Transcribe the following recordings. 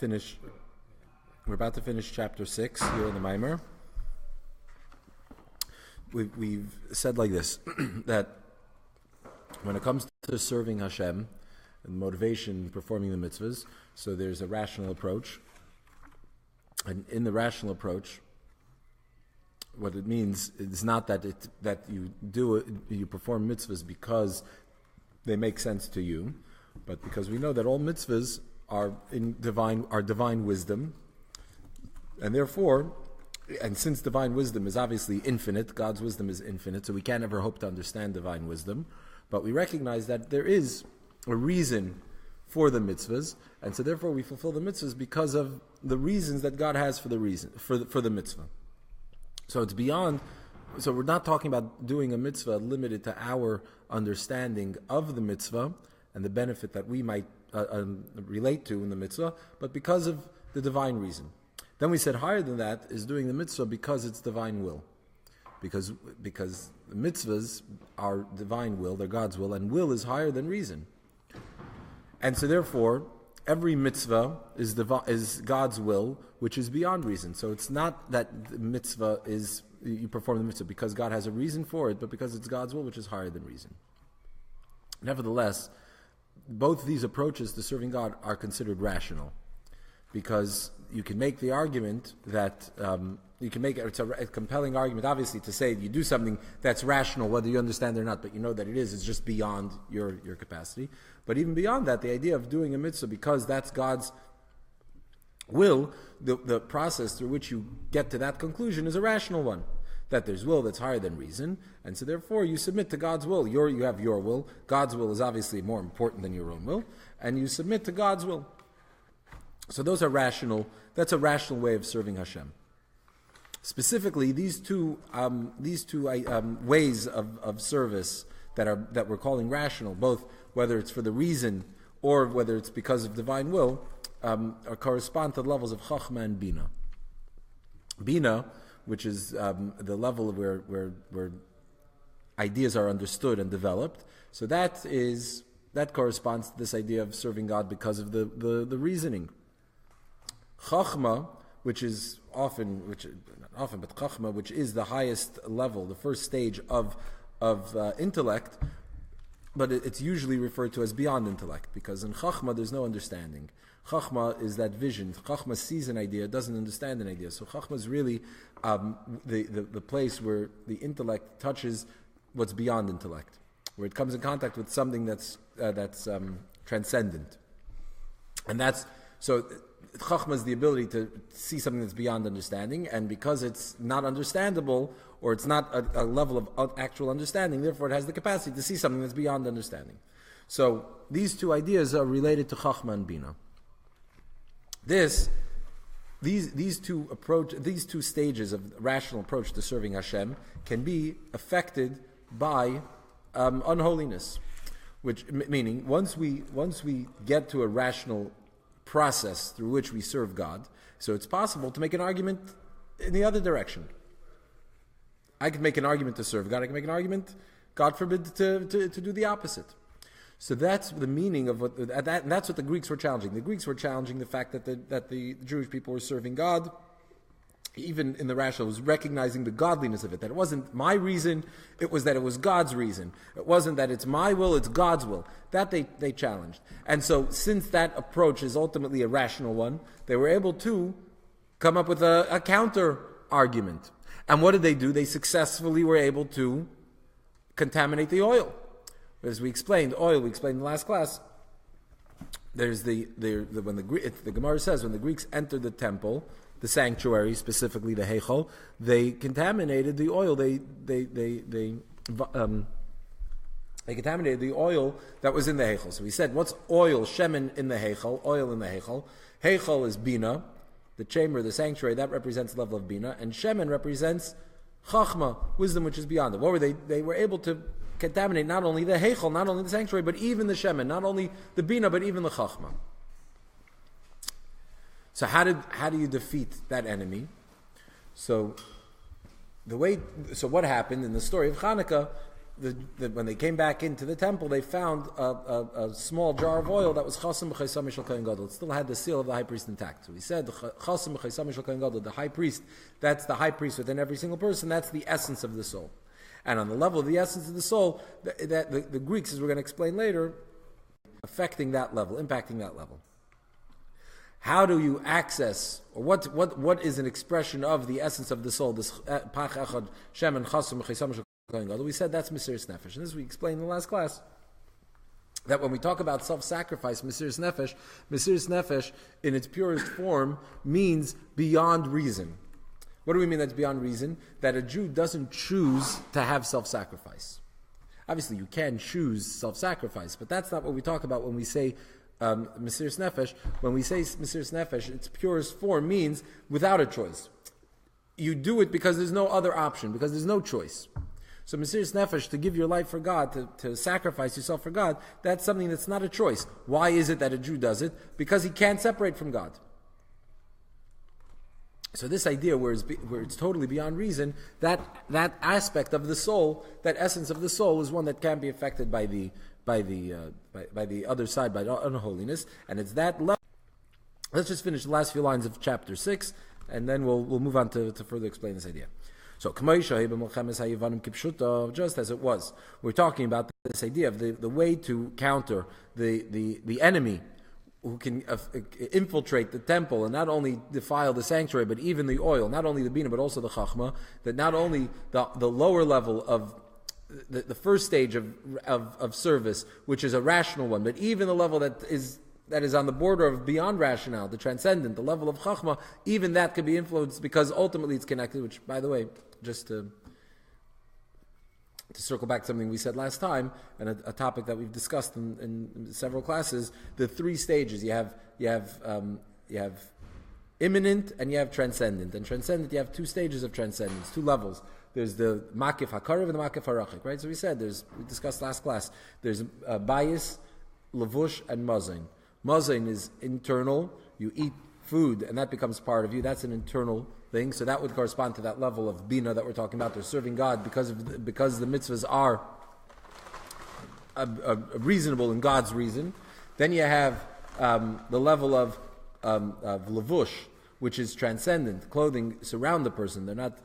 finish. We're about to finish chapter 6 here in the Maimer. We've said like this that when it comes to serving Hashem and motivation, performing the mitzvahs, so there's a rational approach, and in the rational approach, what it means is not that you perform mitzvahs because they make sense to you, but because we know that all mitzvahs are divine wisdom, and therefore, and since divine wisdom is obviously infinite, God's wisdom is infinite, so we can't ever hope to understand divine wisdom, but we recognize that there is a reason for the mitzvahs, and so therefore we fulfill the mitzvahs because of the reasons that God has for the mitzvah. So it's beyond. So we're not talking about doing a mitzvah limited to our understanding of the mitzvah and the benefit that we might relate to in the mitzvah, but because of the divine reason. Then we said higher than that is doing the mitzvah because it's divine will, because the mitzvahs are divine will, they're God's will, and will is higher than reason. And so therefore, every mitzvah is God's will, which is beyond reason. So it's not that the mitzvah is, you perform the mitzvah because God has a reason for it, but because it's God's will, which is higher than reason. Nevertheless, both these approaches to serving God are considered rational, because you can make the argument that, it's a compelling argument, obviously, to say you do something that's rational, whether you understand it or not, but you know that it's just beyond your capacity. But even beyond that, the idea of doing a mitzvah because that's God's will, the process through which you get to that conclusion is a rational one. That there's will that's higher than reason, and so therefore you submit to God's will. You have your will. God's will is obviously more important than your own will, and you submit to God's will. So those are rational. That's a rational way of serving Hashem. Specifically, these two ways of service that we're calling rational, both whether it's for the reason or whether it's because of divine will, correspond to the levels of Chachma and Bina. Bina, which is the level of where ideas are understood and developed, so that corresponds to this idea of serving God because of the reasoning. Chachma, which is Chachma, which is the highest level, the first stage of intellect, but it's usually referred to as beyond intellect, because in Chachma there's no understanding. Chachma is that vision. Chachma sees an idea, doesn't understand an idea. So Chachma is really the place where the intellect touches what's beyond intellect, where it comes in contact with something that's transcendent, and that's so. Chachma is the ability to see something that's beyond understanding, and because it's not understandable, or it's not a level of actual understanding, therefore it has the capacity to see something that's beyond understanding. So these two ideas are related to Chachma and Bina. These two stages of rational approach to serving Hashem can be affected by unholiness, which meaning once we get to a rational process through which we serve God, so it's possible to make an argument in the other direction. I can make an argument to serve God. I can make an argument, God forbid, to do the opposite. So that's the meaning of and that's what the Greeks were challenging. The Greeks were challenging the fact that the Jewish people were serving God, even in the rational, was recognizing the godliness of it. That it wasn't my reason, it was that it was God's reason. It wasn't that it's my will, it's God's will. That they challenged. And so since that approach is ultimately a rational one, they were able to come up with a counter argument. And what did they do? They successfully were able to contaminate the oil. As we explained, we explained in the last class, there's the Gemara says when the Greeks entered the temple, the sanctuary, specifically the Heichal, they contaminated the oil. They contaminated the oil that was in the Heichal. So we said, what's oil? Shemen in the Heichal, oil in the Heichal. Heichal is Bina, the chamber, the sanctuary, that represents the level of Bina, and Shemen represents Chachma, wisdom which is beyond it. What were they? They were able to contaminate not only the Heichal, not only the sanctuary, but even the Shemen, not only the Bina, but even the Chachma. So how do you defeat that enemy? So what happened in the story of Chanukah when they came back into the temple, they found a small jar of oil that was chasam b'chaysam shel kohen gadol. It still had the seal of the high priest intact. So he said, chasam b'chaysam shel kohen gadol, the high priest, that's the high priest within every single person, that's the essence of the soul. And on the level of the essence of the soul, the Greeks, as we're going to explain later, affecting that level, impacting that level. How do you access, or what is an expression of the essence of the soul, this pach echad shem and chasam b'chaysam shel kohen gadol? We said that's Mesiras Nefesh. And this we explained in the last class, that when we talk about self-sacrifice, Mesiras Nefesh in its purest form means beyond reason. What do we mean that's beyond reason? That a Jew doesn't choose to have self-sacrifice. Obviously, you can choose self-sacrifice, but that's not what we talk about when we say Mesiras Nefesh. When we say Mesiras Nefesh, its purest form means without a choice. You do it because there's no other option, because there's no choice. So Mesiras Nefesh, to give your life for God, to sacrifice yourself for God, that's something that's not a choice. Why is it that a Jew does it? Because he can't separate from God. So this idea where it's totally beyond reason, that aspect of the soul, that essence of the soul, is one that can't be affected by the other side, by unholiness, and it's that level. Let's just finish the last few lines of chapter 6, and then we'll move on to further explain this idea. So, just as it was, we're talking about this idea of the way to counter the enemy who can infiltrate the temple and not only defile the sanctuary, but even the oil, not only the bina, but also the chachma, that not only the lower level of the first stage of service, which is a rational one, but even the level that is on the border of beyond rationale, the transcendent, the level of chachma, even that could be influenced because ultimately it's connected, which, by the way, just to circle back to something we said last time, and a topic that we've discussed in several classes, the three stages. You have imminent and you have transcendent. And transcendent, you have two stages of transcendence, two levels. There's the makif hakarev and the makif harachik, right? So we discussed last class, there's bias, lavush, and mazain. Mazain is internal. You eat food and that becomes part of you. That's an internal thing. So that would correspond to that level of bina that we're talking about. They're serving God because the mitzvahs are reasonable in God's reason. Then you have the level of lavush, which is transcendent. Clothing surround the person. They're not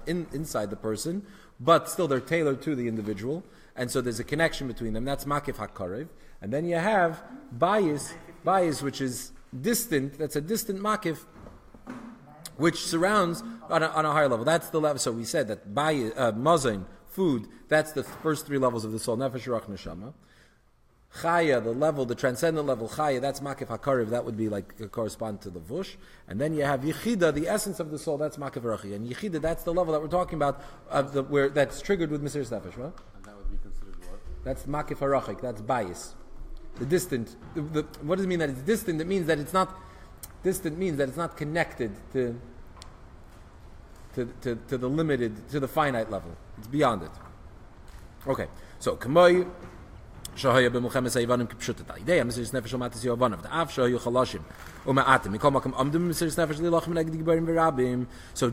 inside the person, but still they're tailored to the individual. And so there's a connection between them. That's makif hakarev. And then you have bias, which is distant. That's a distant makif, which surrounds on a higher level. That's the level. So we said that mazain, food, that's the first three levels of the soul. Nefesh, ruach, neshama. Chaya, the transcendent level, chaya, that's makif hakarev. That would be correspond to the vush. And then you have yichida, the essence of the soul. That's makif rachi. And yichida, that's the level that we're talking about, where that's triggered with Mesiras Nefesh, right? And that would be considered what? That's makif harachik. That's bias. The distant. What does it mean that it's distant? It means that it's not. Distant means that it's not connected to the limited, to the finite level. It's beyond it. Okay. So kamay shahaya b'mulchemes hayvanim kipshutat. Idea Mesiras Nefesh omatis yovanov. The av shahayu chalashim umaatim. Mikol makom amdim Mesiras Nefesh lilachem neged gibarim v'rabim. So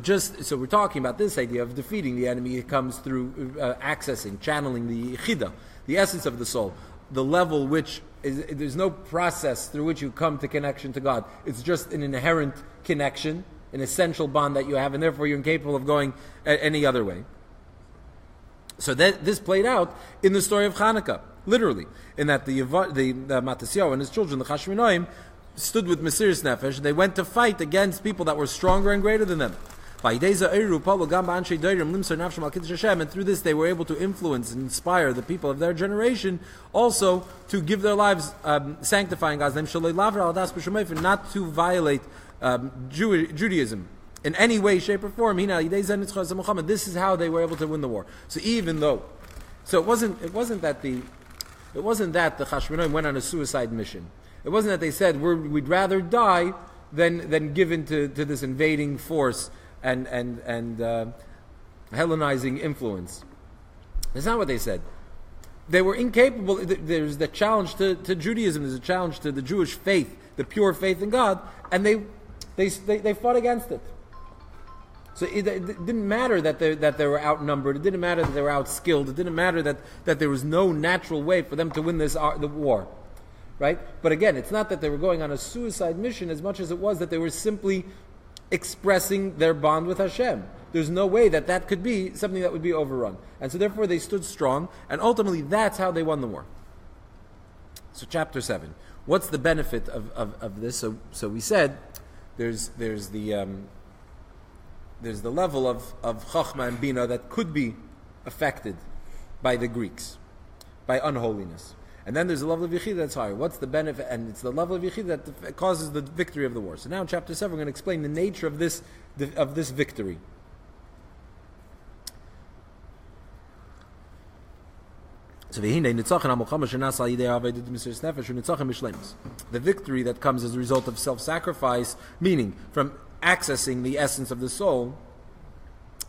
we're talking about this idea of defeating the enemy. It comes through accessing, channeling the yichida, the essence of the soul. The level which is, there's no process through which you come to connection to God. It's just an inherent connection, an essential bond that you have, and therefore you're incapable of going any other way. So this played out in the story of Chanukah, literally, in that the Matisyahu and his children, the Chashmonaim, stood with Mesiras Nefesh. They went to fight against people that were stronger and greater than them. And through this they were able to influence and inspire the people of their generation also to give their lives sanctifying God's name, not to violate Judaism in any way, shape, or form. This is how they were able to win the war. So it wasn't that the Chashmonaim went on a suicide mission. It wasn't that they said we'd rather die than give in to this invading force and Hellenizing influence. That's not what they said. They were incapable. There's the challenge to Judaism. There's a challenge to the Jewish faith, the pure faith in God, and they fought against it. So it didn't matter that they were outnumbered. It didn't matter that they were outskilled. It didn't matter that there was no natural way for them to win the war. Right? But again, it's not that they were going on a suicide mission as much as it was that they were simply expressing their bond with Hashem. There's no way that could be something that would be overrun. And so therefore they stood strong, and ultimately that's how they won the war. So chapter 7. What's the benefit of this? So we said there's the level of Chachma and Bina that could be affected by the Greeks, by unholiness. And then there's a level of Yechida that's higher. What's the benefit? And it's the level of Yechida that causes the victory of the war. So now in chapter 7 we're going to explain the nature of this victory. So the victory that comes as a result of self-sacrifice, meaning from accessing the essence of the soul,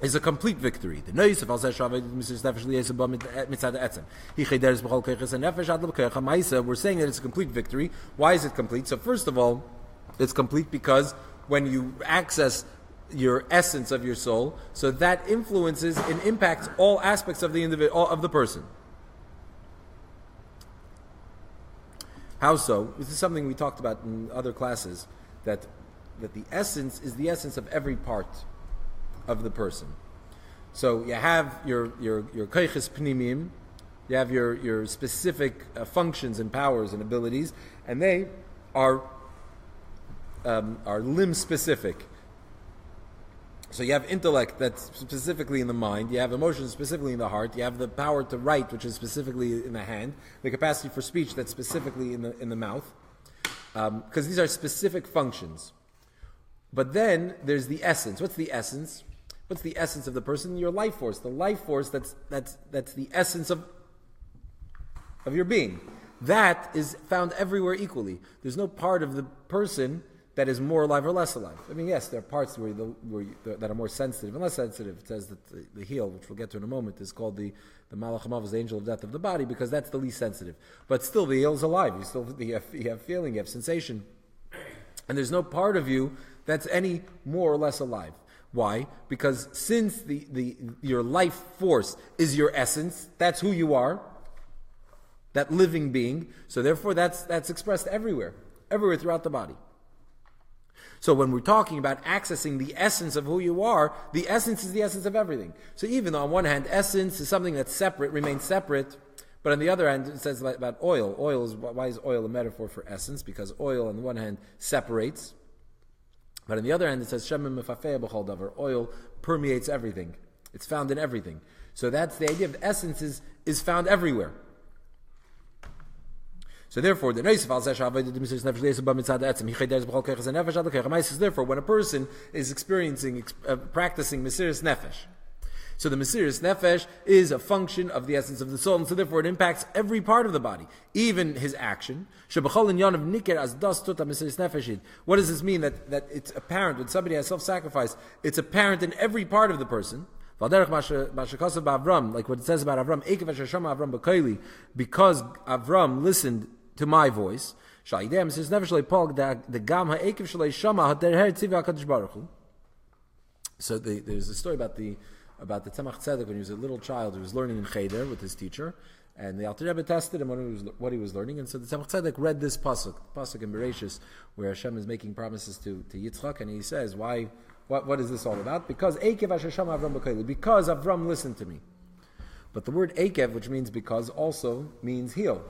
is a complete victory. We're saying that it's a complete victory. Why is it complete? So first of all, it's complete because when you access your essence of your soul, so that influences and impacts all aspects of the individual, of the person. How so? This is something we talked about in other classes, that the essence is the essence of every part of the person. So you have your koiches pnimim, you have your specific functions and powers and abilities, and they are limb specific. So you have intellect that's specifically in the mind, you have emotions specifically in the heart, you have the power to write, which is specifically in the hand, the capacity for speech that's specifically in the mouth, because these are specific functions. But then there's the essence. What's the essence? What's the essence of the person? Your life force. The life force that's the essence of your being. That is found everywhere equally. There's no part of the person that is more alive or less alive. I mean, yes, there are parts that are more sensitive and less sensitive. It says that the heel, which we'll get to in a moment, is called the Malach HaMav, the angel of death of the body, because that's the least sensitive. But still, the heel is alive. You have feeling, you have sensation. And there's no part of you that's any more or less alive. Why? Because since your life force is your essence, that's who you are, that living being, so therefore that's expressed everywhere throughout the body. So when we're talking about accessing the essence of who you are, the essence is the essence of everything. So even though on one hand, essence is something that's separate, remains separate, but on the other hand, it says about oil. Why is oil a metaphor for essence? Because oil on the one hand separates, but on the other hand, it says Shemim mefafeh b'chol davar. Oil permeates everything. It's found in everything. So that's the idea of the essence is found everywhere. So therefore, therefore, when a person is experiencing, practicing Mesiras Nefesh, so the Mesiras Nefesh is a function of the essence of the soul, and so therefore it impacts every part of the body, even his action. What does this mean? That it's apparent when somebody has self-sacrifice, it's apparent in every part of the person. Like what it says about Avram, because Avram listened to my voice. So there's a story about the Tzemach Tzedek when he was a little child who was learning in Cheder with his teacher, and the Alter Rebbe tested him on what he was learning, and so the Tzemach Tzedek read this pasuk in Bereshis, where Hashem is making promises to Yitzchak, and he says, "Why? What is this all about? Because Avram listened to me." But the word Ekev, which means because, also means heal.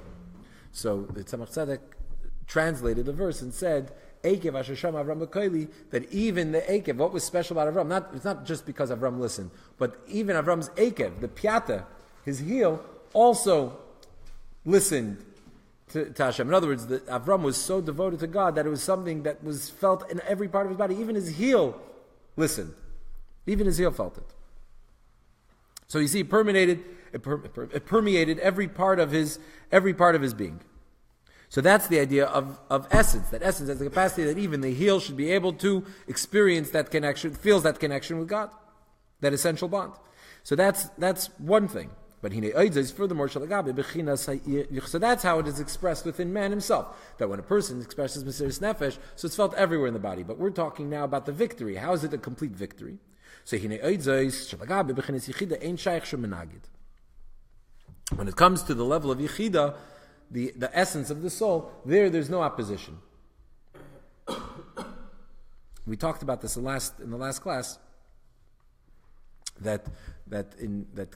So the Tzemach Tzedek translated the verse and said, Ekev Asher Shama Avram B'Koili, that even the Ekev, what was special about Avram, it's not just because Avram listened, but even Avram's Ekev, the Piata, his heel, also listened to Hashem. In other words, Avram was so devoted to God that it was something that was felt in every part of his body. Even his heel listened. Even his heel felt it. So you see, it permeated every part of his being. So that's the idea of essence. That essence has the capacity that even the heel should be able to experience that connection, feels that connection with God, that essential bond. So that's one thing. But furthermore, so that's how it is expressed within man himself. That when a person expresses Mesiras Nefesh, so it's felt everywhere in the body. But we're talking now about the victory. How is it a complete victory? So when it comes to the level of Yechida, the essence of the soul, there's no opposition. We talked about this in the last class. That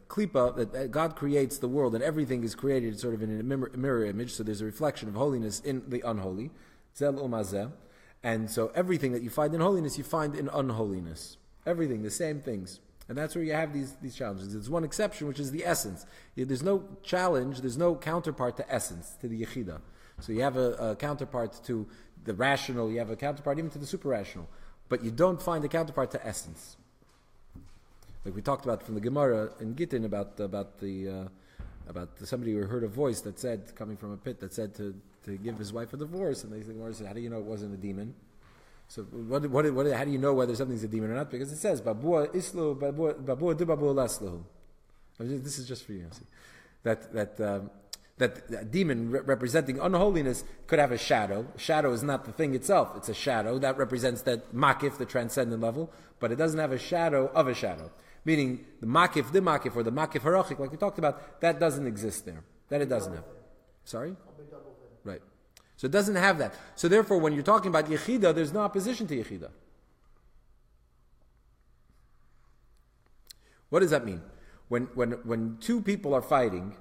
klipa, that God creates the world and everything is created sort of in a mirror image. So there's a reflection of holiness in the unholy, zel umazeh, and so everything that you find in holiness you find in unholiness. Everything, the same things, and that's where you have these challenges. There's one exception, which is the essence. There's no challenge. There's no counterpart to essence, to the yechida. So you have a counterpart to the rational. You have a counterpart even to the super rational, but you don't find a counterpart to essence. Like we talked about from the Gemara in Gittin about somebody who heard a voice that said, coming from a pit, that said to give his wife a divorce, and the Gemara said, "How do you know it wasn't a demon?" So how do you know whether something's a demon or not? Because it says, "Babua islu, babua du babua laslu." This is just for you. See, that demon representing unholiness could have a shadow. A shadow is not the thing itself; it's a shadow that represents that makif, the transcendent level, but it doesn't have a shadow of a shadow. Meaning the makif, or the makif harachik, like we talked about, that doesn't exist there. That it doesn't have. Sorry? Right. So it doesn't have that. So therefore, when you're talking about yechida, there's no opposition to yechida. What does that mean? When two people are fighting,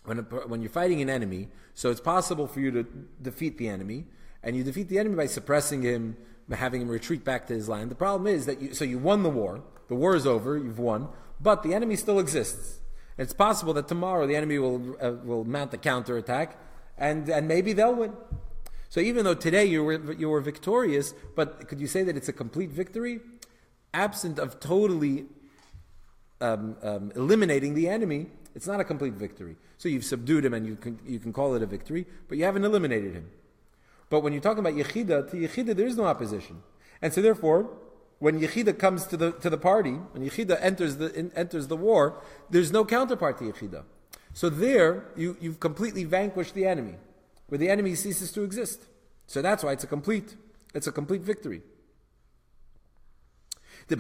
when you're fighting an enemy, so it's possible for you to defeat the enemy, and you defeat the enemy by suppressing him, by having him retreat back to his land. The problem is that you won the war. The war is over. You've won, but the enemy still exists. It's possible that tomorrow the enemy will mount a counterattack, and maybe they'll win. So even though today you were victorious, but could you say that it's a complete victory, absent of totally eliminating the enemy? It's not a complete victory. So you've subdued him, and you can call it a victory, but you haven't eliminated him. But when you're talking about yechida, to yechida there is no opposition, and so therefore, when yechida comes to the party, when yechida enters the war, there's no counterpart to yechida. So there, you've completely vanquished the enemy, where the enemy ceases to exist. So that's why it's a complete victory. It's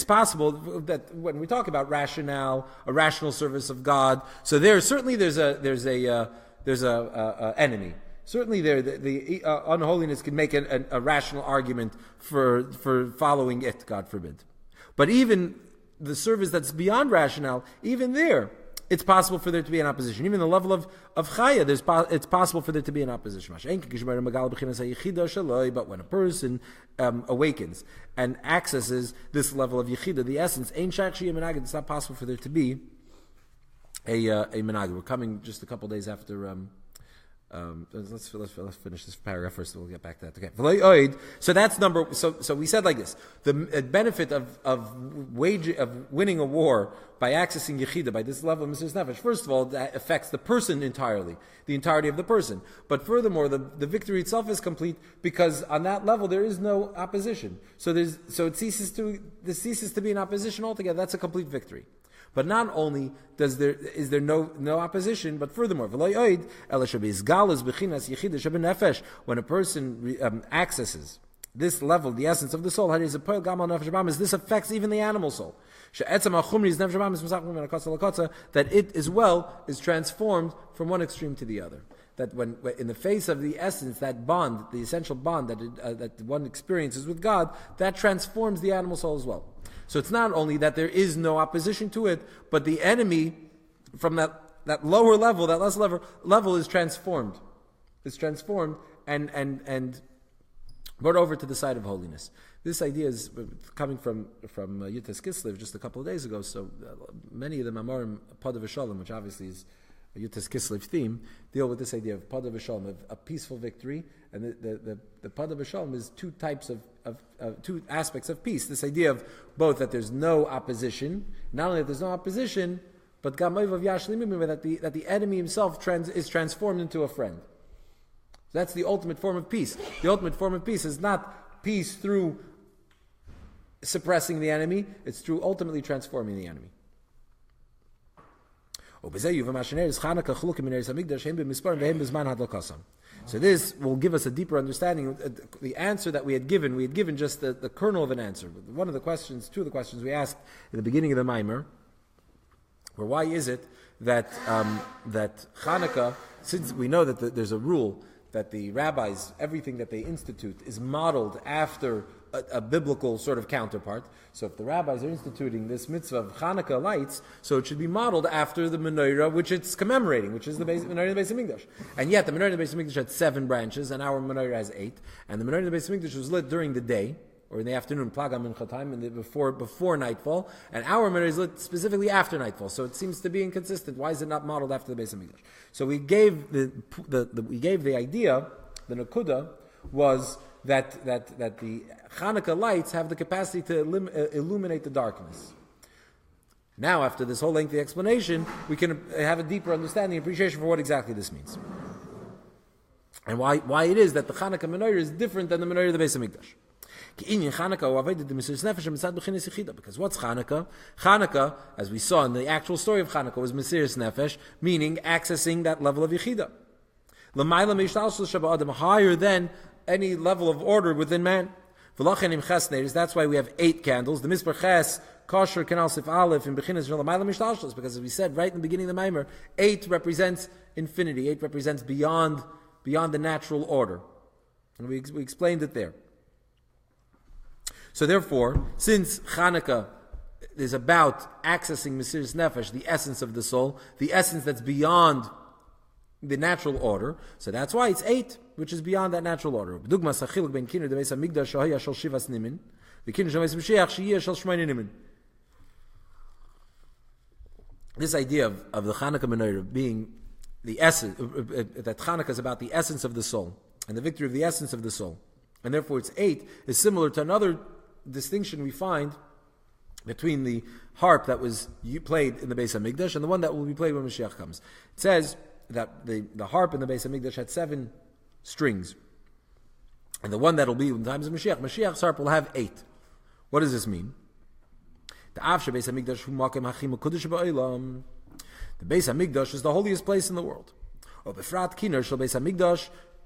possible that when we talk about rationale, a rational service of God, so there's a enemy. Certainly, the unholiness can make a rational argument for following it, God forbid. But even the service that's beyond rationale, even there, it's possible for there to be an opposition. Even the level of chaya, it's possible for there to be an opposition. But when a person awakens and accesses this level of yechida, the essence, it's not possible for there to be a menagid. We're coming just a couple days after. Let's finish this paragraph first, and we'll get back to that. Okay. So that's number. So we said like this: the benefit of winning a war by accessing yechida, by this level of Mesiras Nefesh. First of all, that affects the person entirely, the entirety of the person. But furthermore, the victory itself is complete because on that level there is no opposition. So it ceases to be an opposition altogether. That's a complete victory. But not only is there no opposition, but furthermore, when a person accesses this level, the essence of the soul, this affects even the animal soul. That it as well is transformed from one extreme to the other. That when in the face of the essence, that bond, the essential bond that one experiences with God, that transforms the animal soul as well. So it's not only that there is no opposition to it, but the enemy from that lower level, that less level is transformed. It's transformed and brought over to the side of holiness. This idea is coming from Yutas Kislev just a couple of days ago. So many of the Mamorim Pod of Shalom, which obviously is a Yutas Kislev theme, deal with this idea of Pod of Shalom, of a peaceful victory. And the Pod of Shalom is two types of two aspects of peace. This idea of both that there's no opposition, not only that there's no opposition, but that the enemy himself is transformed into a friend. That's the ultimate form of peace. The ultimate form of peace is not peace through suppressing the enemy, it's through ultimately transforming the enemy. So this will give us a deeper understanding. The answer that we had given just the kernel of an answer. Two of the questions we asked in the beginning of the Maimer were, why is it that Chanukah, since we know that there's a rule that the rabbis, everything that they institute is modeled after a biblical sort of counterpart. So if the rabbis are instituting this mitzvah of Chanukah lights, so it should be modeled after the Menorah, which it's commemorating, which is the Menorah in the Beis HaMikdash. And yet the Menorah in the Beis HaMikdash had 7 branches, and our Menorah has 8. And the Menorah in the Beis HaMikdash was lit during the day, or in the afternoon, Plaga Mincha time, and before nightfall. And our Menorah is lit specifically after nightfall. So it seems to be inconsistent. Why is it not modeled after the Beis HaMikdash? So we gave the idea, the Nakuda, was that the Chanukah lights have the capacity to illuminate the darkness. Now, after this whole lengthy explanation, we can have a deeper understanding and appreciation for what exactly this means. And why it is that the Chanukah Menorah is different than the Menorah of the Beis HaMikdash. Because what's Chanukah? Chanukah, as we saw in the actual story of Chanukah, was Mesiras Nefesh, meaning accessing that level of Yechidah. Higher than any level of order within man. That's why we have 8 candles. The Misper Ches, Kosher, Kanal Sif Aleph, in Bechinas Shalamayla Mishtalshlos, because as we said right in the beginning of the Maimer, 8 represents infinity, 8 represents beyond the natural order. And we explained it there. So therefore, since Chanukah is about accessing Mesiras Nefesh, the essence of the soul, the essence that's beyond the natural order, so that's why it's 8, which is beyond that natural order. This idea of the Chanukah Menorah being the essence, that Chanukah is about the essence of the soul, and the victory of the essence of the soul, and therefore it's 8, is similar to another distinction we find between the harp that was played in the Beis HaMikdash and the one that will be played when Mashiach comes. It says that the harp in the Beis HaMikdash had 7 strings. And the one that will be in the times of Mashiach's harp will have 8. What does this mean? The Beis HaMikdash is the holiest place in the world.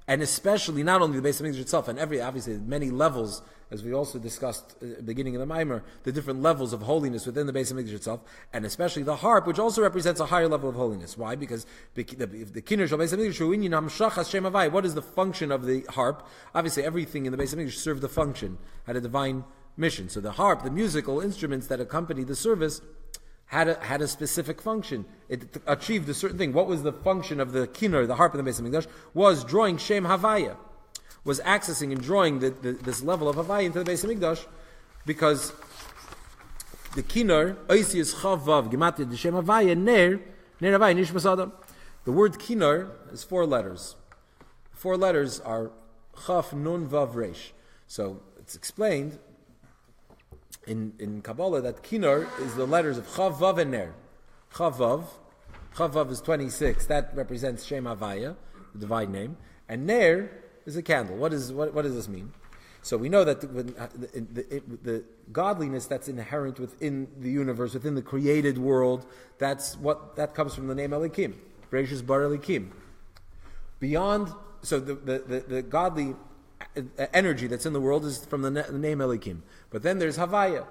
And especially not only the Beis HaMikdash itself, and obviously many levels, as we also discussed at the beginning of the Maimer, the different levels of holiness within the Beis HaMikdash itself, and especially the harp, which also represents a higher level of holiness. Why? Because the Kinner Shal Beis HaMikdash, what is the function of the harp? Obviously everything in the Beis HaMikdash served the function, had a divine mission. So the harp, the musical instruments that accompany the service, had a specific function. It achieved a certain thing. What was the function of the kinnor, the harp in the Beis HaMikdash? Was drawing Shem Havaya, was accessing and drawing this level of Havaya into the Beis HaMikdash, because the kinnor, Oisius Chavav, Gematria de Shem Havaya, Ner Havaya, Nishmas Adam. The word kinnor is 4 letters. 4 letters are Chav, Nun, Vav, Resh. So it's explained in Kabbalah that Kinnor is the letters of Chav, Vav, and Ner. Chav Vav is 26. That represents Shem Havaya, the divine name. And Ner is a candle. What does this mean? So we know that the godliness that's inherent within the universe, within the created world, that comes from the name Elikim. Bereshis bar Elikim. Beyond, so the godly energy that's in the world is from the name Elikim. But then there's Havaya.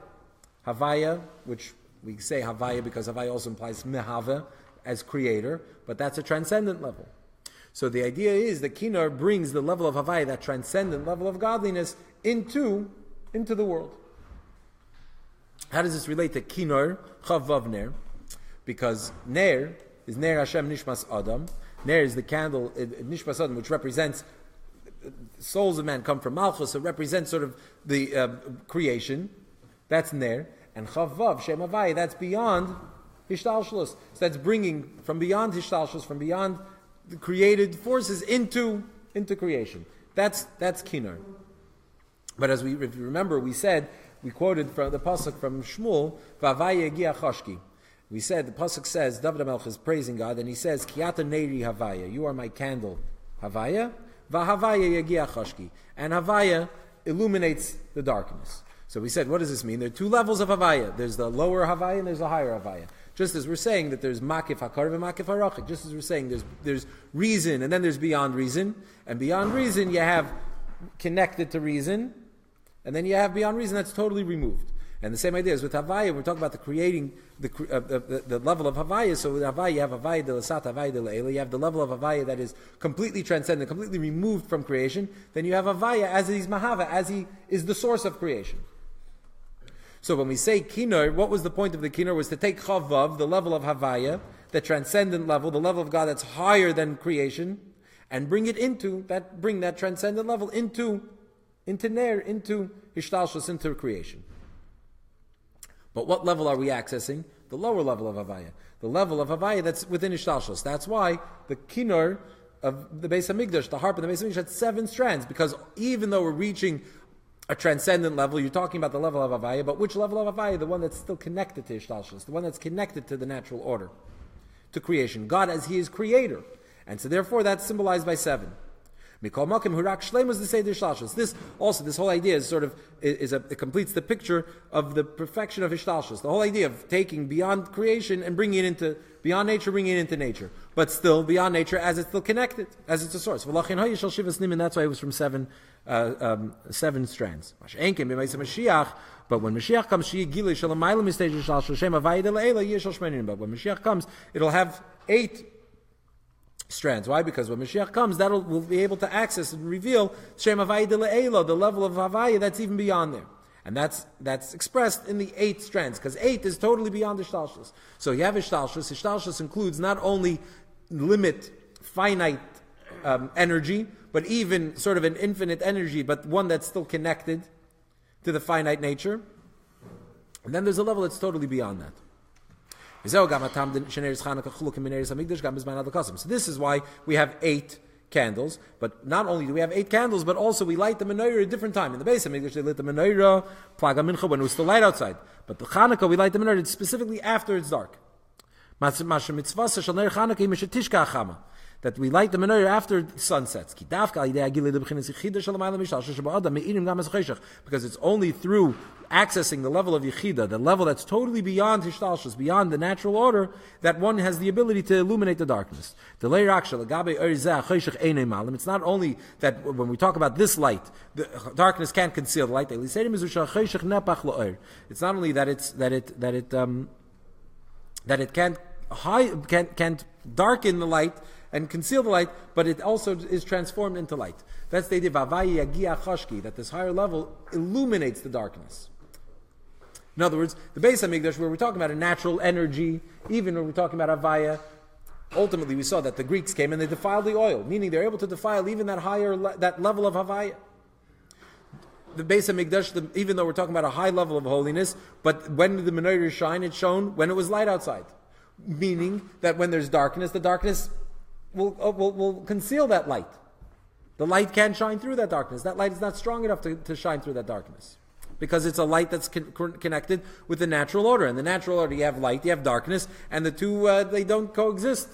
Havaya, which we say Havaya because Havaya also implies Mehava as creator, but that's a transcendent level. So the idea is that Kinnor brings the level of Havaya, that transcendent level of godliness, into the world. How does this relate to Kinnor, Chav Vav Ner? Because Ner is Ner Hashem Nishmas Adam. Ner is the candle, Nishmas Adam, which represents souls of man come from Malchus, so it represents sort of the creation. That's Ner. And Chavav, Shem Havaya, that's beyond Hishtalshlus. So that's bringing from beyond Hishtalshlus, from beyond the created forces into creation. That's Kinnor. But if you remember, we quoted from the pasuk from Shmuel, Vavaya Gia Chashki. We said, the pasuk says, David HaMelech is praising God, and he says, Kiata Neiri Havaya, you are my candle, Havaya. Vahavaya Yagia Chashki. And Havaya illuminates the darkness. So we said, what does this mean? There are 2 levels of Havaya. There's the lower Havaya and there's the higher Havaya. Just as we're saying that there's makif hakar and makif harachik, just as we're saying there's reason and then there's beyond reason, and beyond reason you have connected to reason, and then you have beyond reason that's totally removed. And the same idea is with Havaya. We're talking about the creating, the level of Havaya. So with Havaya, you have Havaya de l'sat, Havaya de l'ela. You have the level of Havaya that is completely transcendent, completely removed from creation. Then you have Havaya as he's Mahava, as he is the source of creation. So when we say Kinor, what was the point of the Kinor? Was to take Chavav, the level of Havaya, the transcendent level, the level of God that's higher than creation, and bring that transcendent level into Ner, into Hishtalshus, into creation. But what level are we accessing? The lower level of Havaya. The level of Havaya that's within Ishtalshus. That's why the Kinor of the Beis HaMikdash, the harp in the Beis HaMikdash, had 7 strands. Because even though we're reaching a transcendent level, you're talking about the level of Havaya, but which level of Havaya? The one that's still connected to Ishtalshus. The one that's connected to the natural order, to creation. God as He is creator. And so therefore that's symbolized by 7. Mikol Makim Hurak Shleim was the Seder Ishtalshus. This whole idea is it completes the picture of the perfection of Ishtalshus. The whole idea of taking beyond creation and bringing it into beyond nature, bringing it into nature, but still beyond nature as it's still connected, as it's a source. And that's why it was from 7 strands. But when Mashiach comes, but when Mashiach comes, it'll have 8 strands. Why? Because when Mashiach comes, we'll be able to access and reveal Shem Havaya de Le'ela, the level of Havaya that's even beyond there. And that's expressed in the 8 strands, because 8 is totally beyond Ishtalshus. So you have Ishtalshus. Ishtalshus includes not only finite energy, but even sort of an infinite energy, but one that's still connected to the finite nature. And then there's a level that's totally beyond that. So this is why we have 8 candles. But not only do we have 8 candles, but also we light the Menorah at a different time. In the Beis HaMikdash, they lit the Menorah, Plaga Mincha, when it was still light outside. But the Chanukah, we light the Menorah specifically after it's dark. That we light the Menorah after sunsets. Because it's only through accessing the level of Yechida, the level that's totally beyond Hishtalshus, beyond the natural order, that one has the ability to illuminate the darkness. It's not only that when we talk about this light, the darkness can't conceal the light. It's not only that it can't darken the light and conceal the light, but it also is transformed into light. That's the idea of Havaya Yagia Chashki, that this higher level illuminates the darkness. In other words, the Beis HaMikdash, where we're talking about a natural energy, even when we're talking about Havaya, ultimately we saw that the Greeks came and they defiled the oil, meaning they're able to defile even that level of Havaya. The Beis HaMikdash, even though we're talking about a high level of holiness, but when the Menorah shine, it's shown when it was light outside. Meaning that when there's darkness, the darkness will conceal that light. The light can't shine through that darkness. That light is not strong enough to shine through that darkness. Because it's a light that's connected with the natural order. And the natural order, you have light, you have darkness, and the two, they don't coexist.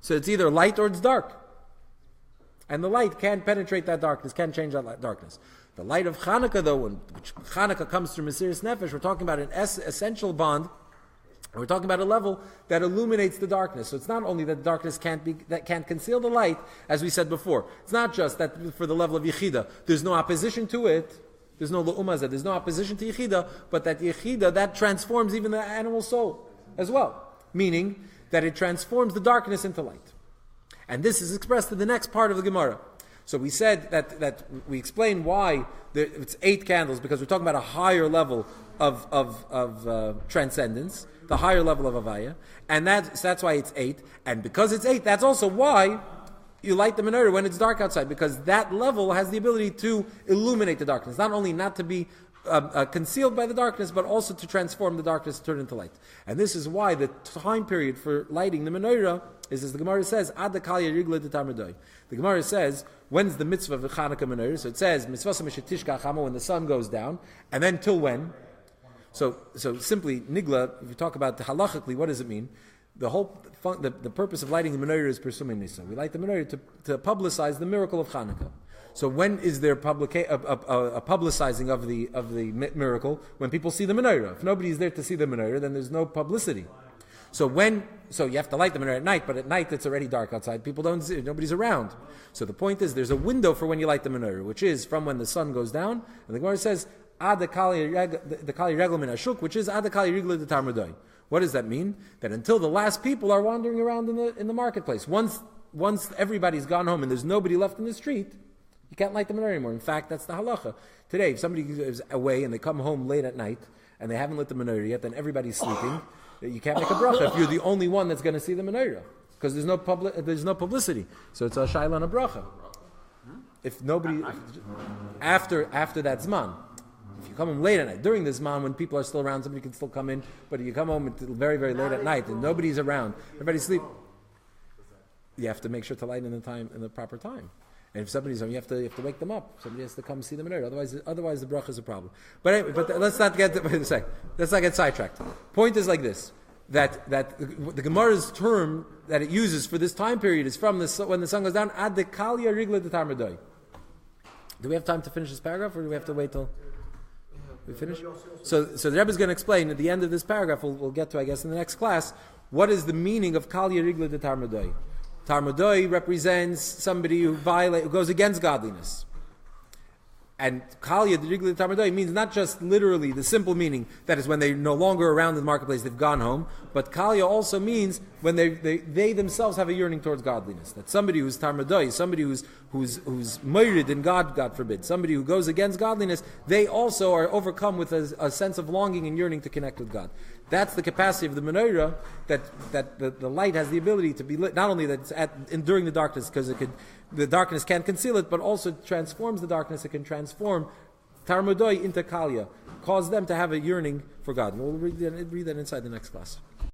So it's either light or it's dark. And the light can't penetrate that darkness, can't change that darkness. The light of Chanukah, though, which Chanukah comes through Mesiras Nefesh, we're talking about an essential bond. We're talking about a level that illuminates the darkness. So it's not only that the darkness can't conceal the light, as we said before. It's not just that for the level of Yechida, there's no opposition to it. There's no Lu'umazah, there's no opposition to Yechida, but that Yechida, that transforms even the animal soul as well. Meaning that it transforms the darkness into light. And this is expressed in the next part of the Gemara. So we said that we explained why it's 8 candles, because we're talking about a higher level of transcendence, the higher level of Havaya, and that's why it's 8. And because it's 8, that's also why you light the Menorah when it's dark outside, because that level has the ability to illuminate the darkness, not only not to be concealed by the darkness, but also to transform the darkness, turn into light. And this is why the time period for lighting the Menorah is, as the Gemara says, Ad Kalya Rigla de Tamardoi. The Gemara says, when's the mitzvah of the Chanukah Menorah? So it says, Mitzvas Mishetishka Chama, when the sun goes down, and then till when? So simply, Nigla, if you talk about the halachically, what does it mean? The purpose of lighting the Menorah is Persumei Nisa. We light the Menorah to publicize the miracle of Chanukah. So when is there a publicizing of the miracle? When people see the Menorah. If nobody is there to see the Menorah, then there's no publicity. So you have to light the menorah at night, but at night it's already dark outside. People don't see it, nobody's around. So the point is, there's a window for when you light the menorah, which is from when the sun goes down. And the Gemara says, Ad the kali regel min hashuk, which is Ad the kali rigla de tarmadai. What does that mean? That until the last people are wandering around in the marketplace. Once everybody's gone home and there's nobody left in the street, you can't light the menorah anymore. In fact, that's the halacha. Today, if somebody is away and they come home late at night and they haven't lit the menorah yet, then everybody's sleeping. You can't make a bracha if you're the only one that's going to see the menorah, because there's no publicity. So it's a shayla and a bracha. If nobody after that zman, if you come home late at night during the zman when people are still around, somebody can still come in. But if you come home until very very late at night and nobody's around, everybody's asleep, you have to make sure to light in the proper time. And if somebody's home, you have to wake them up. Somebody has to come see the menorah. Otherwise the bracha is a problem. But anyway, let's not get sidetracked. Point is like this: that the Gemara's term that it uses for this time period is from when the sun goes down. Ad de kalia rigla de tarmadai. Do we have time to finish this paragraph, or do we have to wait till we finish? So the Rebbe is going to explain at the end of this paragraph. We'll get to, I guess, in the next class. What is the meaning of kalia rigla de tarmadai? Tarmadoi represents somebody who goes against godliness. And Kalya, the Rigla Tarmadoi, means not just literally the simple meaning, that is when they're no longer around in the marketplace, they've gone home, but Kalya also means when they themselves have a yearning towards godliness. That somebody who's Tarmadoi, somebody who's murdered in God forbid, somebody who goes against godliness, they also are overcome with a sense of longing and yearning to connect with God. That's the capacity of the menorah, that the light has the ability to be lit, not only that it's during the darkness, because the darkness can't conceal it, but also transforms the darkness. It can transform Tarmadoi into Kalya, cause them to have a yearning for God. And we'll read that inside the next class.